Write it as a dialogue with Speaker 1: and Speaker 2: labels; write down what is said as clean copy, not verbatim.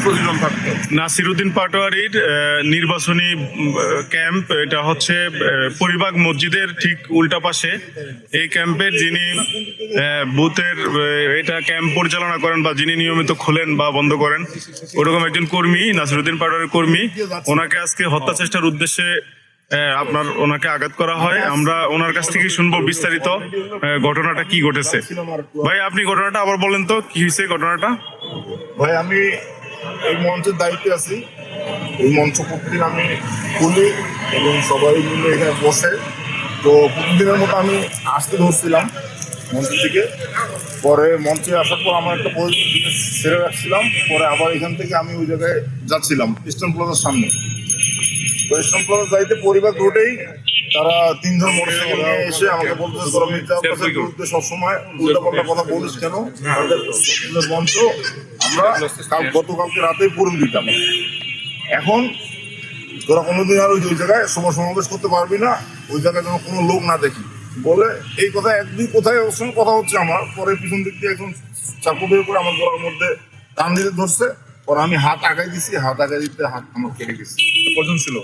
Speaker 1: প্রতিজন থাকতো।
Speaker 2: নাসিরউদ্দিন পাটোয়ারির নির্বাচনী ক্যাম্প, এটা হচ্ছে পরিবাগ মসজিদের ঠিক উল্টা পাশে। এই ক্যাম্পের যিনি বুথের এটা ক্যাম্প পরিচালনা করেন বা যিনি নিয়মিত খোলেন বা বন্ধ করেন, ওরকম একজন কর্মী, নাসিরউদ্দিন পাটোয়ারির কর্মী, ওনাকে আজকে হত্যা চেষ্টার উদ্দেশ্যে আপনার ওনাকে আঘাত করা হয়। আমরা ওনার কাছ থেকে শুনবো বিস্তারিত ঘটনাটা কি ঘটেছে। ভাই, আপনি ঘটনাটা আবার বলেন তো, কি হয়েছে ঘটনাটা?
Speaker 1: ভাই, আমি এই মঞ্চের দায়িত্বে আছি। এই মঞ্চ প্রতিদিন আমি খুলি এবং সবাই মিলে এখানে বসে। তো প্রতিদিনের মতো আমি আসতে ধরছিলাম মঞ্চের দিকে। পরে মঞ্চে আসার পর আমার একটা প্রয়োজন সেরে রাখছিলাম। পরে আবার এখান থেকে আমি ওই জায়গায় যাচ্ছিলাম ইস্টার্ন প্লাজার সামনে। তো ইস্টার্ন প্লাজা যাইতে পরিবার রোডেই তারা তিনজন মোটরসাইকেল নিয়ে এসে আমাকে বলতেছে, তোরা মির্জা আব্বাসের বিরুদ্ধে সবসময় উল্টাপাল্টা কথা বলিস কেন? আমাদের মঞ্চ আমরা গতকালকে রাতেই পূরণ দিতাম। এখন তোরা কোনোদিন আর ওই জায়গায় সমাবেশ করতে পারবি না, ওই জায়গায় যেন কোনো লোক না দেখি বলে এই কথা এক দুই কোথায় ওর সঙ্গে কথা হচ্ছে আমার। পরে পিছন দিক দিয়ে এখন চাকু বের করে আমার গলার মধ্যে টান দিতে ধরছে। পরে আমি হাত আগাই দিছি, হাত আগাই দিতে হাত আমার কেটে গেছে।
Speaker 3: কজন ছিল?